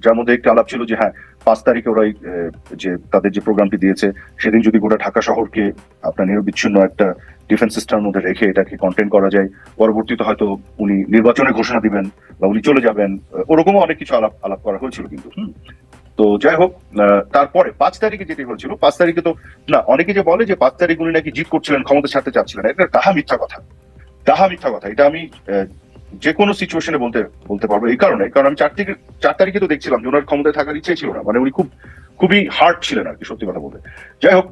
যার মধ্যে একটা আলাপ ছিল যে হ্যাঁ 5 তারিখে ওরা যে তাদের যে প্রোগ্রামটি দিয়েছে সেদিন যদি গোটা ঢাকা শহরকে আপনার নিরবিচ্ছিন্ন একটা ডিফেন্স সিস্টেমের মধ্যে রেখে এটাকে কন্টেন্ট করা যায়, পরবর্তীতে হয়তো উনি নির্বাচনের ঘোষণা দিবেন বা উনি চলে যাবেন, ওরকমও অনেক কিছু আলাপ আলাপ করা হয়েছিল কিন্তু। তো যাই হোক, তারপরে 5 তারিখে যেটি হয়েছিল, 5 তারিখে তো না, অনেকে যে বলে যে 5 তারিখ উনি নাকি জিত করছিলেন, ক্ষমতা ছাড়তে চাচ্ছিলেন, এটা ডাহা মিথ্যা কথা, ডাহা মিথ্যা কথা। এটা আমি যে কোনো সিচুয়েশনে বলতে পারবো। এই কারণে, কারণ আমি 4 তারিখে তো দেখছিলাম যে ওনার ক্ষমতায় থাকার ইচ্ছে ছিল না, মানে উনি খুবই হার্ড ছিলেন আর কি, সত্যি কথা বলতে। যাই হোক,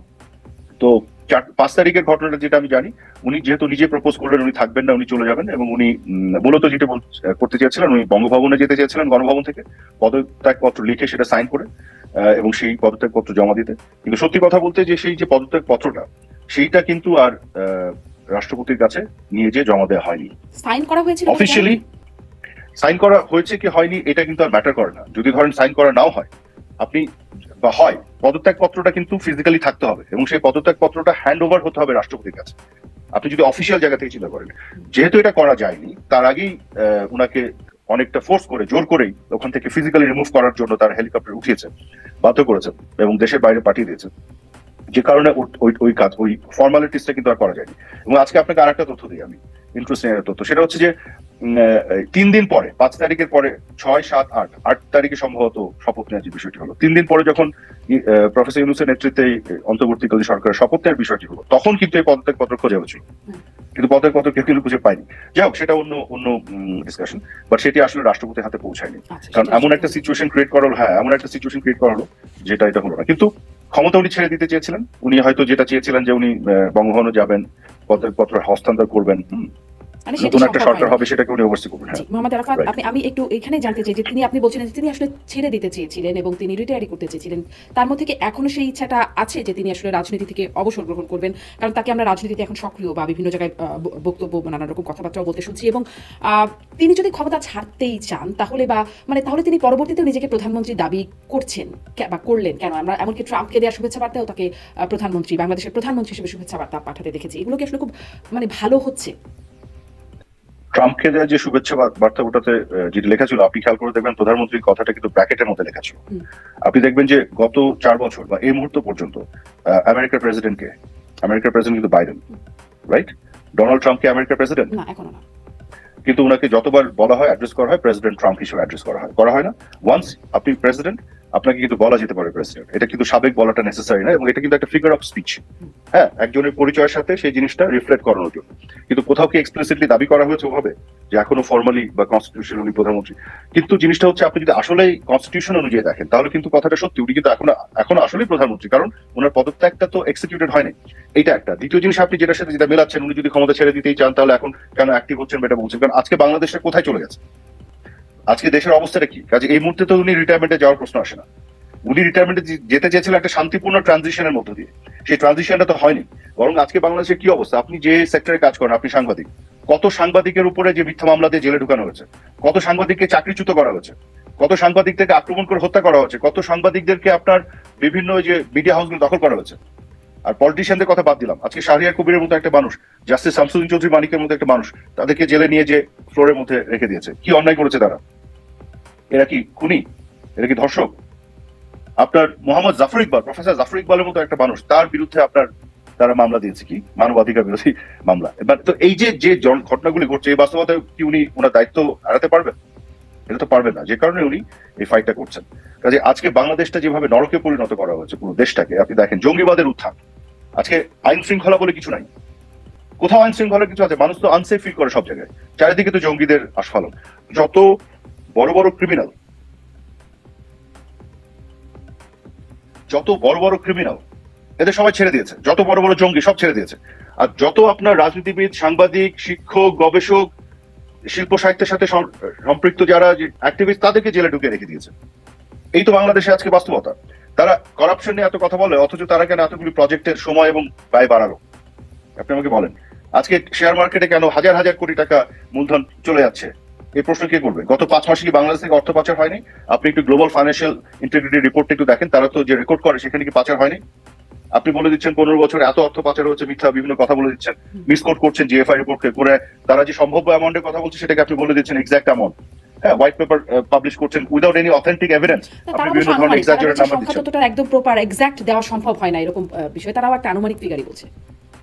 তো 5 তারিখের ঘটনাটা যেটা আমি জানি, উনি যেহেতু নিজে প্রপোজ করলেন উনি থাকবেন না, উনি চলে যাবেন, এবং উনি মূলত যেটা করতে চেয়েছিলেন, উনি বঙ্গভবনে যেতে চেয়েছিলেন, গণভবন থেকে পদত্যাগপত্র লিখে সেটা সাইন করে এবং সেই পদত্যাগপত্র জমা দিতে। কিন্তু সত্যি কথা বলতে যে সেই যে পদত্যাগপত্রটা, সেইটা কিন্তু আর রাষ্ট্রপতির কাছে নিয়ে যে জমা দেওয়া হয়নি। সাইন করা হয়েছিল অফিসিয়ালি সাইন করা হয়েছে কি হয়নি এটা কিন্তু আর ম্যাটার করে না। যদি ধরেন সাইন করা নাও হয়, আপনি বা হয়, পদত্যাগ পত্রটা কিন্তু ফিজিক্যালি থাকতে হবে এবং সেই পদত্যাগ পত্রটা হ্যান্ড ওভার হতে হবে রাষ্ট্রপতির কাছে। আপনি যদি অফিসিয়াল জায়গা থেকে চিন্তা করেন, যেহেতু এটা করা যায়নি, তার আগেই উনাকে অনেকটা ফোর্স করে, জোর করেই ওখান থেকে ফিজিক্যালি রিমুভ করার জন্য তার হেলিকপ্টার উঠিয়েছে, বাধ্য করেছে এবং দেশের বাইরে পাঠিয়ে দিয়েছে, যে কারণে ওই ফর্মালিটিসটা কিন্তু আর করা যায়নি। এবং আজকে আপনাকে আর একটা তথ্য দিই আমি, ইন্টারেস্টিং একটা তথ্য, সেটা হচ্ছে যে 3 দিন পরে, 5 তারিখের পরে 6, 7, 8 তারিখে সম্ভবত শপথ নেওয়ার যে বিষয়টি হলো, 3 দিন পরে যখন প্রফেসর ইউনূসের নেতৃত্বে অন্তর্বর্তীকালীন সরকারের শপথ নেওয়ার বিষয়টি হলো, তখন কিন্তু এই পদত্যাগপত্র খোঁজা হয়েছিল, কিন্তু পদত্যাগপত্র কেউ কিন্তু খুঁজে পায়নি। যাই হোক, সেটা অন্য ডিসকাশন, বাট সেটি আসলে রাষ্ট্রপতির হাতে পৌঁছায়নি, কারণ এমন একটা সিচুয়েশন ক্রিয়েট করা হলো, এমন একটা সিচুয়েশন ক্রিয়েট করা হলো যেটা এটা হলো না। কিন্তু ক্ষমতা উনি ছেড়ে দিতে চেয়েছিলেন, উনি হয়তো যেটা চেয়েছিলেন যে উনি বঙ্গভবনে যাবেন, পদত্যাগপত্র হস্তান্তর করবেন, নতুন একটা সরকার হবে, সেটাকে উনি ওভারসি করবেন। মোহাম্মদ আরাফাত, আমি একটু এখানে জানতে চাই যে আপনি বলছিলেন যে তিনি আসলে ছেড়ে দিতে চেয়েছিলেন এবং তিনি রিটায়ারি করতে চেয়েছিলেন, তার মধ্যে কি এখনো সেই ইচ্ছাটা আছে যে তিনি আসলে রাজনীতি থেকে অবসর গ্রহণ করবেন? কারণ তাকে আমরা রাজনীতিতে এখন সক্রিয় বা বিভিন্ন জায়গায় বক্তব্য, নানা রকম কথাবার্তাও বলতে শুনছি, এবং তিনি যদি ক্ষমতা ছাড়তেই চান তাহলে তাহলে তিনি পরবর্তীতে নিজেকে প্রধানমন্ত্রী দাবি করছেন বা করলেন কেন? আমরা এমনকি ট্রাম্পকে দেওয়া শুভেচ্ছা বার্তাও তাকে প্রধানমন্ত্রী, বাংলাদেশের প্রধানমন্ত্রী হিসেবে শুভেচ্ছা বার্তা পাঠাতে দেখেছি। এগুলো কি আসলে খুব ভালো হচ্ছে? ট্রাম্পকে দেওয়া যে শুভেচ্ছা বার্তা, ওটাতে যেটা লেখা ছিল, আপনি খেয়াল করে দেখবেন প্রধানমন্ত্রীর কথাটা কিন্তু ব্র্যাকেটের মধ্যে লেখা ছিল। আপনি দেখবেন যে গত 4 বছর বা এই মুহূর্ত পর্যন্ত আমেরিকার প্রেসিডেন্ট কিন্তু বাইডেন, রাইট? ডোনাল্ড ট্রাম্প কি আমেরিকার প্রেসিডেন্ট? না, এখনো না। কিন্তু ওনাকে যতবার বলা হয়, অ্যাড্রেস করা হয়, প্রেসিডেন্ট ট্রাম্প হিসেবে অ্যাড্রেস করা হয় না। ওয়ান্স আপনি প্রেসিডেন্ট, আপনাকে কিন্তু বলা যেতে পারে প্রেসিডেন্ট, এটা কিন্তু সাবেক বলাটা নেসেসারি না, এবং এটা কিন্তু একটা ফিগার অফ স্পিচ, হ্যাঁ, একজনের পরিচয়ের সাথে সেই জিনিসটা রিফ্লেক্ট করানোর জন্য। কিন্তু কোথাও কি এক্সপ্লিসিটলি দাবি করা হয়েছে ওভাবে যে এখনো ফর্মালি বা কনস্টিটিউশন উনি প্রধানমন্ত্রী? কিন্তু জিনিসটা হচ্ছে, আপনি যদি আসলেই কনস্টিটিউশন অনুযায়ী দেখেন, তাহলে কিন্তু কথাটা সত্যি, উনি কিন্তু এখনো আসলেই প্রধানমন্ত্রী, কারণ ওনার পদত্যাগটা তো এক্সিকিউটেড হয়নি। এটা একটা। দ্বিতীয় জিনিস, আপনি যেটার সাথে যেটা মেলাচ্ছেন, উনি যদি ক্ষমতা ছেড়ে দিতেই চান, তাহলে এখন কেন অ্যাক্টিভ হচ্ছেন এটা বলছেন? কারণ আজকে বাংলাদেশটা কোথায় চলে গেছে, আজকে দেশের অবস্থাটা কি? কাজে এই মুহূর্তে তো উনি রিটায়ারমেন্টে যাওয়ার প্রশ্ন আসে না। উনি রিটায়ারমেন্টে যেতে চেয়েছিলেন একটা শান্তিপূর্ণ ট্রানজিশনের মধ্য দিয়ে, সেই ট্রানজিশনটা তো হয়নি। বরং আজকে বাংলাদেশের কি অবস্থা, আপনি যে সেক্টরে কাজ করেন, আপনি সাংবাদিক, কত সাংবাদিকের উপরে যে মিথ্যা মামলা দিয়ে জেলে ঢুকানো হয়েছে, কত সাংবাদিককে চাকরিচ্যুত করা হয়েছে, কত সাংবাদিকদেরকে আক্রমণ করে হত্যা করা হয়েছে, কত সাংবাদিকদেরকে আপনার বিভিন্ন যে মিডিয়া হাউসগুলো দখল করা হয়েছে। আর পলিটিশিয়ানদের কথা বাদ দিলাম, আজকে শাহরিয়ার কবিরের মতো একটা মানুষ, জাস্টিস শামসুদ্দিন চৌধুরী মানিকের মতো একটা মানুষ, তাদেরকে জেলে নিয়ে যে ফ্লোরের মধ্যে রেখে দিয়েছে। কি অন্যায় করেছে তারা? এরা কি খুনি? এরা কি ধর্ষক? আপনার মোহাম্মদ জাফর ইকবাল, প্রফেসর জাফর ইকবালের মতো একটা মানুষ, তার বিরুদ্ধে তারা মামলা দিয়েছে, কি মানবাধিকার বিরোধী মামলা। এবার তো এই যে ঘটনাগুলি ঘটছে, এই বাস্তবতা কি উনি ওনার দায়িত্ব এড়াতে পারবেন? এটা তো পারবেন না, যে কারণে উনি এই ফাইটটা করছেন। কাজে আজকে বাংলাদেশটা যেভাবে নরকে পরিণত করা হয়েছে, পুরো দেশটাকে আপনি দেখেন, জঙ্গিবাদের উত্থান, আজকে আইন শৃঙ্খলা বলে কিছু নাই, কোথাও আইন শৃঙ্খলা কিছু আছে? মানুষ তো আনসেফ ফিল করে সব জায়গায়, চারিদিকে তো জঙ্গিদের আস্ফালন। যত বড় বড় ক্রিমিনাল এদের সবাই ছেড়ে দিয়েছে, যত বড় বড় জঙ্গি সব ছেড়ে দিয়েছে। আর যত আপনার রাজনীতিবিদ, সাংবাদিক, শিক্ষক, গবেষক, শিল্প সাহিত্যের সাথে সম্পৃক্ত যারা অ্যাক্টিভিস্ট, তাদেরকে জেলে ঢুকিয়ে রেখে দিয়েছে। এই তো বাংলাদেশে আজকে বাস্তবতা। তারা করাপশন নিয়ে এত কথা বলে, অথচ তারা কেন এতগুলি প্রজেক্টের সময় এবং ব্যয় বাড়ালো? আপনি আমাকে বলেন, আজকে শেয়ার মার্কেটে কেন হাজার হাজার কোটি টাকা মূলধন চলে যাচ্ছে? এই প্রশ্ন কে করবে? গত 5 মাসে কি বাংলাদেশ থেকে অর্থ পাচার হয়নি? আপনি একটু গ্লোবাল ফাইন্যান্সিয়াল ইন্টিগ্রিটি রিপোর্ট একটু দেখেন, তারা তো যে রেকর্ড করে সেখানে কি পাচার হয়নি? আপনি বলে দিচ্ছেন 15 বছরে এত অর্থ পাচার হচ্ছে, মিথ্যা বিভিন্ন কথা বলে দিচ্ছেন, মিসকোট করছেন জিএফআই রিপোর্টকে করে। তারা যে সম্ভাব্য অ্যামাউন্টের কথা বলছে সেটাকে আপনি বলে দিচ্ছেন এক্সাক্ট অ্যামাউন্ট। হ্যাঁ, হোয়াইট পেপার পাবলিশ করছেন উইদাউট এনি অথেন্টিক এভিডেন্স। আপনি বিভিন্ন ধরনের এক্সাজারেট নাম্বার দিচ্ছেন। সংখ্যা ততটা একদম প্রপার এক্সাক্ট দেওয়া সম্ভব হয় না এরকম বিষয়, তারাও একটা আনুমানিক ফিগারই বলছে।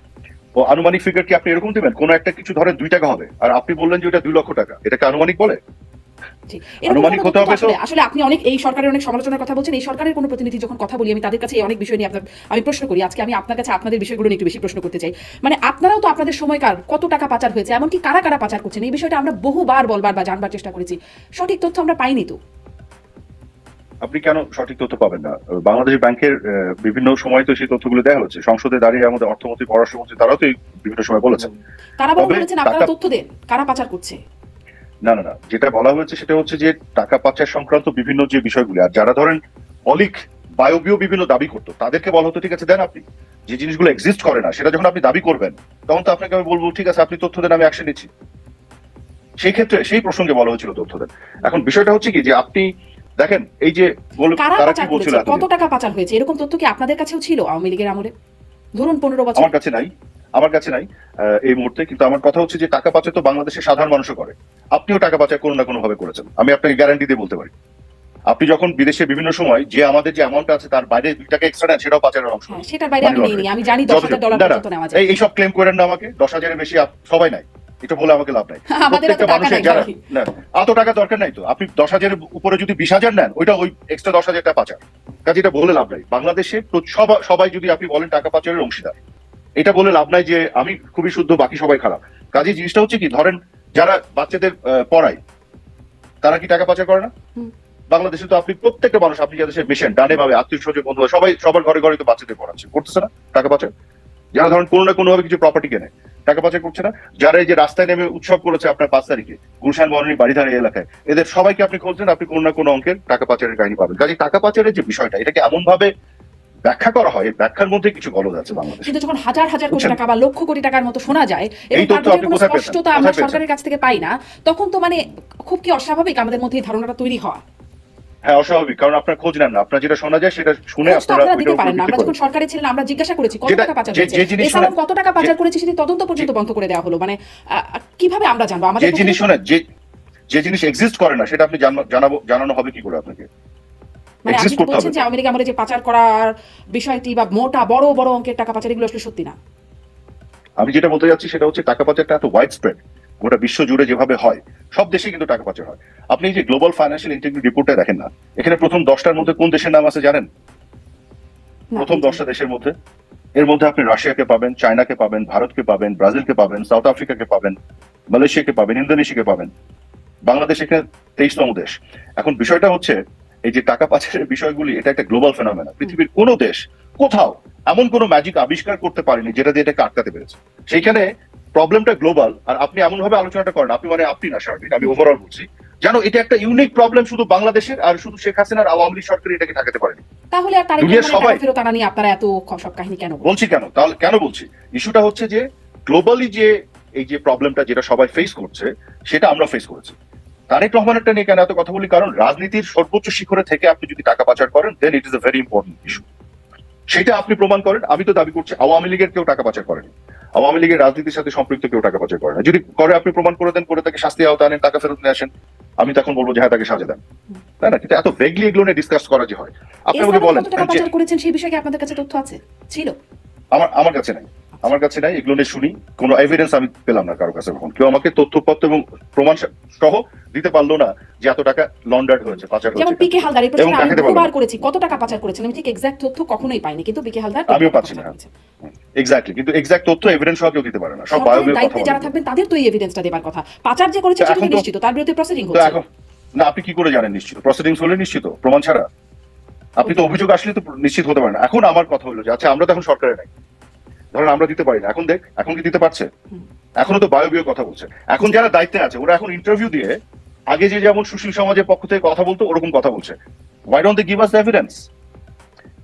ও আনুমানিক ফিগার কি আপনি এরকম দিবেন? কোন একটা কিছু ধরে 2 টাকা হবে আর আপনি বললেন যে ওটা 2 লক্ষ টাকা, এটাকে আনুমানিক বলে? আনুমানিক হতে হবে। তো আসলে আপনি অনেক এই সরকারের অনেক সমালোচনার কথা বলছেন, এই সরকারের কোনো প্রতিনিধি যখন কথা বলি আমি তাদের কাছে অনেক বিষয় নিয়ে আমি প্রশ্ন করি। আজকে আমি আপনার কাছে আপনাদের বিষয়গুলো নিয়ে একটু বেশি প্রশ্ন করতে চাই। মানে আপনারাও তো আপনাদের সময়কার কত টাকা পাচার হয়েছে, এমনকি কারা কারা পাচার করছেন, এই বিষয়টা আমরা বহুবার বলবার বা জানবার চেষ্টা করেছি, সঠিক তথ্য আমরা পাইনি। তো আপনি কেন সঠিক তথ্য পাবেন না? বাংলাদেশ ব্যাংকের বিভিন্ন সময় তো সেই তথ্যগুলো দেওয়া হচ্ছে। সংসদে দাঁড়িয়ে আমাদের অর্থমন্ত্রী, পররাষ্ট্রমন্ত্রী তারাও তো বিভিন্ন সময় বলেছেন। তারা বলেছেন আপনারা তথ্য দেন কারা পাচার করছে। না, যেটা বলা হয়েছে সেটা হচ্ছে যে টাকা পাচার সংক্রান্ত বিভিন্ন যে বিষয়গুলি, আর যারা ধরেন অলিক বায়বীয় বিভিন্ন দাবি করতো তাদেরকে বলা হতো ঠিক আছে দেন, আপনি যে জিনিসগুলো এক্সিস্ট করে না সেটা যখন আপনি দাবি করবেন তখন তো আপনাকে আমি বলবো ঠিক আছে আপনি তথ্য দেন, আমি অ্যাকশন নিচ্ছি। সেই ক্ষেত্রে সেই প্রসঙ্গে বলা হয়েছিল তথ্য দেন। এখন বিষয়টা হচ্ছে কি যে আপনি দেখেন এই যে তারা কি বলছিল, কত টাকা পাচার হয়েছে এরকম তথ্য কি আপনাদের কাছেও ছিল আওয়ামী লীগের আমলে? ধরুন 15 বছর। আমার কাছে নাই এই মুহূর্তে, কিন্তু আমার কথা হচ্ছে যে টাকা পাচার তো বাংলাদেশের সাধারণ মানুষও করে। আপনিও টাকা পাচার কোনো না কোনো ভাবে করেছেন, আমি আপনাকে গ্যারান্টি দিয়ে বলতে পারি। আপনি যখন বিদেশে বিভিন্ন সময় যে আমাদের যে অ্যামাউন্ট আছে তার বাইরে 2 টাকা এক্সট্রা নেন, সেটাও পাচারের অংশ। সেটার বাইরে আমি নেইনি, আমি জানি $10,000 পর্যন্ত নেওয়া যায়। এইসব ক্লেম করেন না আমাকে, 10,000 এর বেশি সবাই নাই, এটা বলে আমাকে লাভ নাই। প্রত্যেকটা মানুষের যারা না এত টাকা দরকার নাই, তো আপনি 10,000 এর উপরে যদি 20,000 নেন ওইটা ওই এক্সট্রা 10,000 টাকা পাচার। কাজে এটা বলে লাভ নাই। বাংলাদেশে সবাই যদি আপনি বলেন টাকা পাচারের অংশীদার, এটা বলে লাভ নাই যে আমি খুবই শুদ্ধ বাকি সবাই খারাপ। কাজে জিনিসটা হচ্ছে কি, ধরেন যারা বাচ্চাদের পড়ায় তারা কি টাকা পাচার করে না? বাংলাদেশে তো আপনি প্রত্যেকটা মানুষ, আপনি যাদের সাথে মেশেন ডানে ভাবে আত্মীয় স্বজন বন্ধু সবাই সবার ঘরে ঘরে তো বাচ্চাদের পড়াচ্ছে, করতেছে না টাকা পাচার? যারা ধরেন কোনো না কোনো ভাবে কিছু প্রপার্টি কেনে টাকা পাচার করছে না? যারা এই যে রাস্তায় নেমে উৎসব করেছে আপনার 5 তারিখে গুলশান বনানী বাড়িধারা এলাকায়, এদের সবাইকে আপনি খুঁজছেন, আপনি কোনো না কোনো অঙ্কের টাকা পাচারের কাহিনী পাবেন। কাজে টাকা পাচারের যে বিষয়টা, এটাকে এমন ভাবে ব্যাখ্যা করা হয়, ব্যাখ্যার মধ্যে কিছু গলদ আছে বাংলাদেশে। কিন্তু যখন হাজার হাজার কোটি টাকা বা লক্ষ কোটি টাকার মতো শোনা যায় এবং তার কোনো স্পষ্টতা আমরা সরকারের কাছ থেকে পাই না, তখন তো মানে খুব কি অস্বাভাবিক আমাদের মধ্যে এই ধারণাটা তৈরি হওয়া? হ্যাঁ, অস্বাভাবিক, কারণ আপনার খোঁজ নেন না। আপনার যেটা শোনা যায় সেটা শুনে আপনারা দিতে পারেন না। আমরা যখন সরকারে ছিলাম আমরা জিজ্ঞাসা করেছি কত টাকা পাচার হয়েছে, এছাড়াও কত টাকা পাচার করেছে সেটি তদন্ত পর্যন্ত বন্ধ করে দেওয়া হলো। মানে কিভাবে আমরা জানবো? আমাদের যে জিনিস শোনেন, যে জিনিস এক্সিস্ট করে না সেটা আপনি জানানো হবে কি করে আপনাকে? মানে আপনি বলছেন যে আওয়ামী লীগ আমলে যে পাচার করার বিষয়টি বা মোটা বড় বড় অঙ্কের টাকা পাচার, এগুলো আসলে সত্যি না। আমি যেটা বলতে যাচ্ছি সেটা হচ্ছে টাকা পাচারটা এত ওয়াইড স্প্রেড, গোটা বিশ্ব জুড়ে যেভাবে হয়, সব দেশে কিন্তু টাকা পাচার হয়। আপনি যে গ্লোবাল ফাইন্যান্সিয়াল ইন্টিগ্রিটি রিপোর্টটা দেখেন না, এখানে প্রথম 10টার মধ্যে কোন দেশের নাম আছে জানেন? প্রথম 10টা দেশের মধ্যে, এর মধ্যে আপনি রাশিয়াকে পাবেন, চায়নাকে পাবেন, ভারতকে পাবেন, ব্রাজিলকে পাবেন, সাউথ আফ্রিকাকে পাবেন, মালয়েশিয়াকে পাবেন, ইন্দোনেশিয়াকে পাবেন। বাংলাদেশ এখানে 23তম দেশ। এখন বিষয়টা হচ্ছে এই যে টাকা পাচারের বিষয়গুলি, এটা একটা গ্লোবাল ফেনোমেনা। পৃথিবীর কোনো দেশ কোথাও এমন কোনো ম্যাজিক আবিষ্কার করতে পারেনি যেটা দিয়ে এটাকে আটকাতে পেরেছে। সেইখানে প্রবলেমটা গ্লোবাল, আর আপনি এমন ভাবে আলোচনাটা করেন, আপনি মানে আপনি না শারমিন, আমি ওভারঅল বলছি, জানো এটা একটা ইউনিক প্রবলেম শুধু বাংলাদেশের, আর শুধু শেখ হাসিনার আওয়ামী লীগ সরকার এটাকে ঠেকাতে পারেনি। তাহলে আর তারিখের সবাই ফেরত আনা নিয়ে আপনারা এত সব কাহিনী কেন বলছি? তাহলে কেন বলছি? ইস্যুটা হচ্ছে যে গ্লোবালি যে এই যে প্রবলেমটা যেটা সবাই ফেস করছে সেটা আমরা ফেস করেছি। তারেক রহমানেরটা নিয়ে কেন এত কথা বলি? কারণ রাজনীতির সর্বোচ্চ শিখরে থেকে আপনি যদি টাকা পাচার করেন then it is a very important issue. সেটা আপনি প্রমাণ করেন। আমি তো দাবি করছি আওয়ামী লীগের কেউ টাকা পাচার করেনি, আওয়ামী লীগের রাজনীতির সাথে সম্পৃক্ত কেউ টাকা পাচার করে না। যদি করে আপনি প্রমাণ করে দেন, করে তাকে শাস্তি আওতায় আনেন, টাকা ফেরত নিয়ে আসেন, আমি তখন বলবো যে হ্যাঁ তাকে সাজা দেন, তাই না? কিন্তু এত ভেগলি এগুলো নিয়ে ডিসকাস করা যে হয়। আপনি আমাকে বলেন টাকা পাচার করেছেন সেই বিষয়ে কি আপনাদের কাছে তথ্য আছে? ছিল? আমার কাছে নাই, আমার কাছে নাই। এগুলো নিয়ে শুনি, কোনো এভিডেন্স আমি পেলাম না কারো কাছে। কখন কেউ আমাকে তথ্যপত্র এবং প্রমাণ সহ দিতে পারলো না যে এত টাকা লন্ডার্ড হয়েছে, পাচার হয়েছে। যেমন পিকে হালদার, এই প্রশ্ন আমি বহুবার করেছি, কত টাকা পাচার করেছেন, আমি ঠিক এক্সাক্ট তথ্য কখনোই পাইনি, কিন্তু পিকে হালদার আমিও পাচ্ছি না এক্স্যাক্টলি। কিন্তু এক্সাক্ট তথ্য এভিডেন্স সহ কেউ দিতে পারে না। সব বায়োবিও কথা যারা থাকবেন তাদের তো এই এভিডেন্সটা দেবার কথা। পাচার যে করেছে সেটা নিশ্চিত, তার বিরুদ্ধে প্রসিডিং হচ্ছে না। আপনি কি করে জানেন নিশ্চিত? প্রসিডিংস হলে নিশ্চিত, প্রমাণ ছাড়া আপনি তো অভিযোগ আসলে তো নিশ্চিত হতে পারেন না। এখন আমার কথা হলো যে আচ্ছা আমরা তো এখন সরকারে নাই, ধরেন আমরা দিতে পারি না, এখন দেখ এখন কি দিতে পারছে? এখনো তো বায়োবিও কথা বলছে। এখন যারা দায়িত্বে আছে ওরা এখন ইন্টারভিউ দিয়ে আগে যে যেমন সুশীল সমাজের পক্ষ থেকে কথা বলতো ওরকম কথা বলছে। Why don't they give us evidence?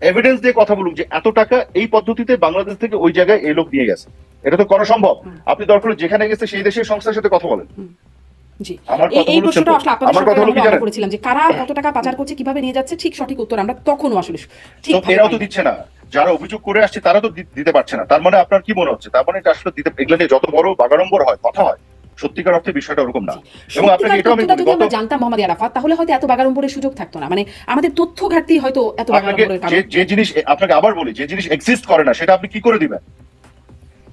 Evidence দিয়ে কথা বলুক যে এত টাকা এই পদ্ধতিতে বাংলাদেশ থেকে ওই জায়গায় এই লোক নিয়ে গেছে। এটা তো করা সম্ভব। আপনি দরকার যেখানে গেছে সেই দেশের সংস্থার সাথে কথা বলেন। এই প্রশ্নটা আসলে আপনাদের করেছিলাম যে কারা কত টাকা পাচার করছে, কিভাবে নিয়ে যাচ্ছে, ঠিক সঠিক উত্তর আমরা তখনও আসলে ঠিক এরাও তো দিচ্ছে না। যারা অভিযোগ করে আসছে তারা তো দিতে পারছে না। তার মানে আপনার কি মনে হচ্ছে? তার মানে এটা আসলে দিতে, এগুলো নিয়ে যত বড় বাগাড়ম্বর হয় কথা হয় সত্যিকার অর্থে বিষয়টা ওরকম না। এবং আপনাকে সত্যিকার এটাও আমি তথ্যটা বলি, যদি আমরা জানতাম মোহাম্মদ আরাফাত, তাহলে হয়তো এত বাগাড়ম্বরের সুযোগ থাকতো না। মানে আমাদের তথ্য ঘাটতি হয়তো এত আপনাকে বাগাড়ম্বরের কারণ। যে জিনিস, আপনাকে আবার বলি, যে জিনিস এক্সিস্ট করে না সেটা আপনি কি করে দিবেন?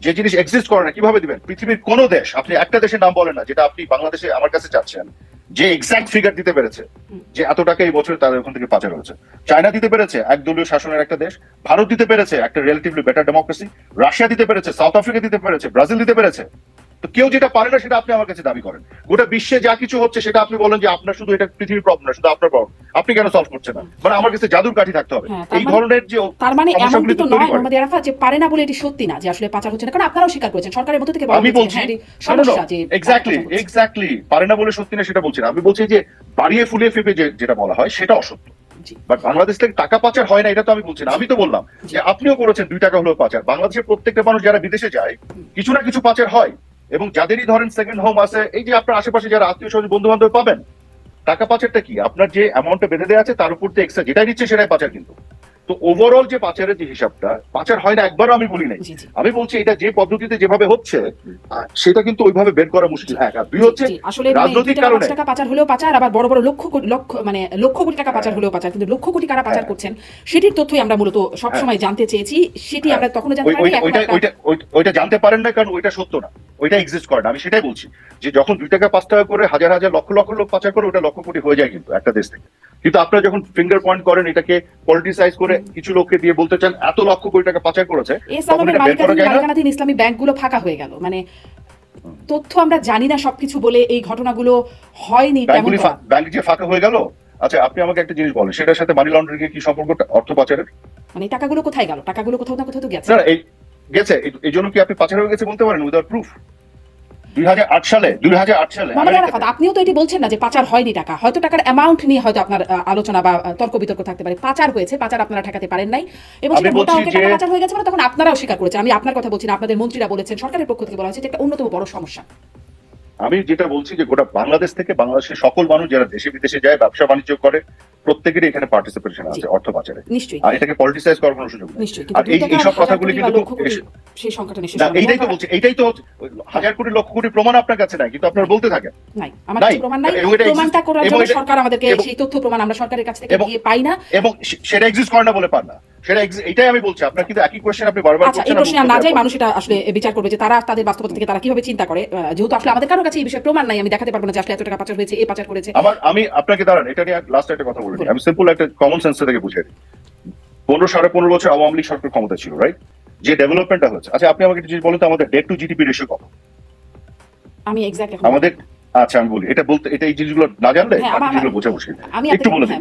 যে জিনিস এক্সিস্ট করে না কিভাবে দিবেন? পৃথিবীর কোন দেশ, আপনি একটা দেশের নাম বলেন না যেটা আপনি বাংলাদেশে আমার কাছে চাচ্ছেন, যে এক্সাক্ট ফিগার দিতে পেরেছে যে এত টাকা এই বছর তাদের ওখান থেকে পাচার হয়েছে। চায়না দিতে পেরেছে, একদলীয় শাসনের একটা দেশ। ভারত দিতে পেরেছে, একটা রিলেটিভলি বেটার ডেমোক্রেসি। রাশিয়া দিতে পেরেছে, সাউথ আফ্রিকা দিতে পেরেছে, ব্রাজিল দিতে পেরেছে। তো কেউ যেটা পারে না সেটা আপনি আমার কাছে দাবি করেন। গোটা বিশ্বে যা কিছু হচ্ছে সেটা আপনি বলেন যে আপনার শুধু এটা পৃথিবীর প্রবলেম না, শুধু আপনার প্রবলেম, আপনি কেন সলভ করছেন না? মানে আমার কাছে জাদুর কাঠি থাকতে হবে। এই ধরনের যে তার মানে এমন সমস্যাগুলি তো তো নয় তৈরি করে। মোহাম্মদ আরাফাত যে পারে না বলে এটি সত্যি না যে আসলে পাচার হচ্ছে না, কারণ আপনারাও স্বীকার করেছেন, সরকারের মধ্যে থেকে বলা আমি হয়েছে বলছি হ্যাঁ, এটি সমস্যা যে এক্স্যাক্টলি পারে না বলে সত্যি না সেটা বলছি না। আমি বলছি যে বাড়িয়ে ফুলিয়ে ফেপে যেটা বলা হয় সেটা অসত্য। বাট বাংলাদেশ থেকে টাকা পাচার হয় না এটা তো আমি বলছি না। আমি তো বললাম যে আপনিও করেছেন 2 টাকা হলেও পাচার। বাংলাদেশের প্রত্যেকটা মানুষ যারা বিদেশে যায় কিছু না কিছু পাচার হয়। এবং যাদেরই ধরেন সেকেন্ড হোম আছে, এই যে আপনার আশেপাশে যারা আত্মীয় স্বজন বন্ধু বান্ধব পাবেন, টাকা পাচারটা কি? আপনার যে অ্যামাউন্টটা বেঁধে দেওয়া আছে তার উপর দিয়ে এক্সট্রা যেটাই নিচ্ছে সেটাই পাচার। কিন্তু তো ওভারঅল যে পাচারের যে হিসাবটা, পাচার হয় না একবারও আমি বলি নাই। আমি বলছি এটা যে পদ্ধতিতে যেভাবে হচ্ছে সেটা কিন্তু ওইভাবে বের করা মুশকিল। হ্যাঁ, দুই হচ্ছে আসলে রাজনৈতিক কারণে টাকা পাচার হলেও পাচার, আবার বড় বড় লক্ষ কোটি টাকা পাচার হলেও পাচার। কিন্তু লক্ষ কোটি কারা পাচার করছেন সেটির তথ্যই আমরা মূলত সবসময় জানতে চেয়েছি। সেটি আমরা তখনও জানতে পারিনি। ওইটা জানতে পারেন না কারণ ওইটা সত্য না, ওইটা এক্সিস্ট করে না। আমি সেটাই বলছি যে যখন 2 টাকা 5 টাকা করে হাজার হাজার লক্ষ লক্ষ লোক পাচার করে ওটা লক্ষ কোটি হয়ে যায় কিন্তু একটা দেশ থেকে। কিন্তু আপনারা যখন ফিঙ্গার পয়েন্ট করেন, এটাকে পলিটিসাইজ করে কিছু লোককে দিয়ে বলতে চান এত লক্ষ কোটি টাকা পাচার করেছে, তখন এটা বের করা যায় না। মালিকানাধীন ইসলামী ব্যাংকগুলো ফাঁকা হয়ে গেল। মানে তথ্য আমরা জানি না সবকিছু বলে এই ঘটনাগুলো হয়নি। ব্যাংক যে ফাঁকা হয়ে গেল, আচ্ছা আপনি আমাকে একটা জিনিস বলেন, সেটার সাথে মানি লন্ডারিং এর কি সম্পর্ক? অর্থ পাচারের মানে টাকাগুলো কোথায় গেল? টাকাগুলো কোথাও না কোথাও তো গেছে। না গেছে, এই জন্য কি আপনি পাচার হয়ে গেছে বলতে পারেন উইদাউট প্রুফ? 2008 সালে আপনিও তো এটি বলছেন না যে পাচার হয়নি টাকা। হয়তো টাকার অ্যামাউন্ট নিয়ে হয়তো আপনার আলোচনা বা তর্ক বিতর্ক থাকতে পারে। পাচার হয়েছে, পাচার আপনারা ঠেকাতে পারেন নাই এবং সেটা মোটা অঙ্কের টাকা পাচার হয়ে গেছে মানে তখন আপনারাও স্বীকার করেছেন। আমি আপনার কথা বলছি না, আপনাদের মন্ত্রীরা বলেছেন, সরকারের পক্ষ থেকে বলা হয়েছে একটা অন্যতম বড় সমস্যা। আমি যেটা বলছি যে গোটা বাংলাদেশ থেকে বাংলাদেশের সকল মানুষ যারা দেশে বিদেশে যায়, ব্যবসা বাণিজ্য করে, প্রত্যেকেরই এখানে পার্টিসিপেশন আছে অর্থ পাচারে। নিশ্চয়ই। আর এটাকে পলিটিসাইজ করার কোনো সুযোগ নেই। আর এই সব কথাগুলি কিন্তু সেই সংখ্যাটা নিশ্চয়ই এইটাই তো বলছি, এইটাই তো হাজার কোটি লক্ষ কোটি প্রমাণ আপনার কাছে নাই, কিন্তু আপনারা বলতে থাকেন নাই। আমার কাছে প্রমাণ নাই। প্রমাণটা করার জন্য সরকার আমাদেরকে সেই তথ্য প্রমাণ আমরা সরকারের কাছ থেকে গিয়ে পাই না এবং সেটা এক্সিস্ট করে না বলে পান না। সেটা এটাই আমি বলছি। আপনার কিন্তু একই কোশ্চেন আপনি বারবার করছেন। এই প্রশ্নে না যাই, মানুষ এটা আসলে বিচার করবে যে তারা তাদের বাস্তবতা থেকে তারা কিভাবে চিন্তা করে। যেহেতু আসলে আমাদের কারো কাছে এই বিষয়ে প্রমাণ নাই, আমি দেখাতে পারবো না যে আসলে এত টাকা পাচার হয়েছে, এই পাচার করেছে। আমি আপনাকে দাঁড়ান, এটা নিয়ে লাস্ট একটা কথা বলি। আমি সিম্পল একটা কমন সেন্স থেকে বুঝিয়ে দিই। 15-15.5 বছর আওয়ামী লীগ সরকার ক্ষমতা ছিল, রাইট? যে ডেভেলপমেন্টটা হচ্ছে, আচ্ছা আপনি আমাকে একটা জিনিস বলুন তো, আমাদের ডেট টু জিডিপি রেশিও কত? আমি এক্স্যাক্ট আমাদের, আচ্ছা আমি বলি, এটা বলতে, এটা এই জিনিসগুলো না জানলে জিনিসগুলো বোঝা মুশকিল। একটু বলে দিই,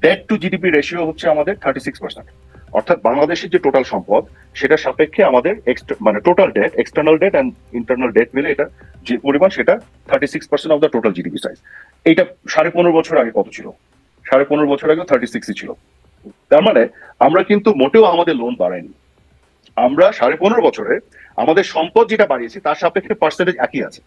ডেট টু জিডিপি রেশিও হচ্ছে আমাদের 36%। অর্থাৎ বাংলাদেশের যে টোটাল সম্পদ সেটার সাপেক্ষে আমাদের মানে total debt, external debt and internal debt মিলে এটা যে পরিমাণ, সেটা 36% of the total GDP size. এইটা 15.5 বছর আগে কত ছিল? 15.5 বছর আগে 36 ছিল। তার মানে আমরা কিন্তু মোটেও আমাদের লোন বাড়াইনি। আমরা 15.5 বছরে আমাদের সম্পদ যেটা বাড়িয়েছি তার সাপেক্ষে পার্সেন্টেজ একই আছে।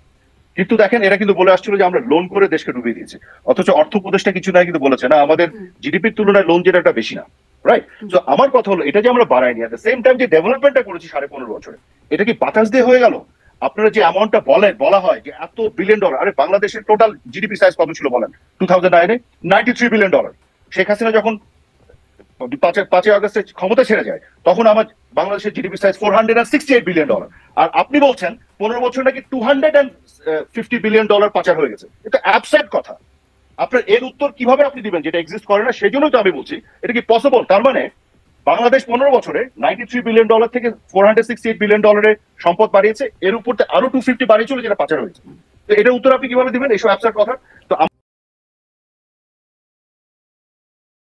কিন্তু দেখেন এরা কিন্তু বলে আসছিল যে আমরা লোন করে দেশকে ডুবিয়ে দিয়েছি, অথচ অর্থ উপদেষ্টা কিছু নাই কিন্তু বলেছে না আমাদের জিডিপির তুলনায় লোন যেটা বেশি না, রাইট? তো আমার কথা হলো এটা যে আমরা বাড়াইনি, এট দ্য সেম টাইম যে ডেভেলপমেন্টটা করেছি 15.5 বছরে, এটা কি বাতাস দিয়ে হয়ে গেল? আপনারা যে অ্যামাউন্টটা বলা হয় যে এত বিলিয়ন ডলার, আরে বাংলাদেশের টোটাল জিডিপি সাইজ কত ছিল বলেন? 2009-এ $93 বিলিয়ন। শেখ হাসিনা যখন 5 আগস্টে ক্ষমতা ছেড়ে যায় তখন আমার বাংলাদেশের জিডিপি সাইজ $468 বিলিয়ন। আর আপনি বলছেন 15 বছর নাকি $250 বিলিয়ন পাচার হয়ে গেছে। এটা অ্যাবসার্ড কথা। আপনার এর উত্তর কিভাবে আপনি দিবেন যেটা এক্সিস্ট করে না? সেই জন্যই তো আমি বলছি এটা কি পসিবল। তার মানে বাংলাদেশ 15 বছরে $93 বিলিয়ন থেকে $468 বিলিয়ন সম্পদ বাড়িয়েছে, এর উপর আরো 250 বাড়িয়েছিল যেটা পাচার হয়েছে। তো এটার উত্তর আপনি কিভাবে দিবেন এইসব অ্যাবসার্ড কথা? তো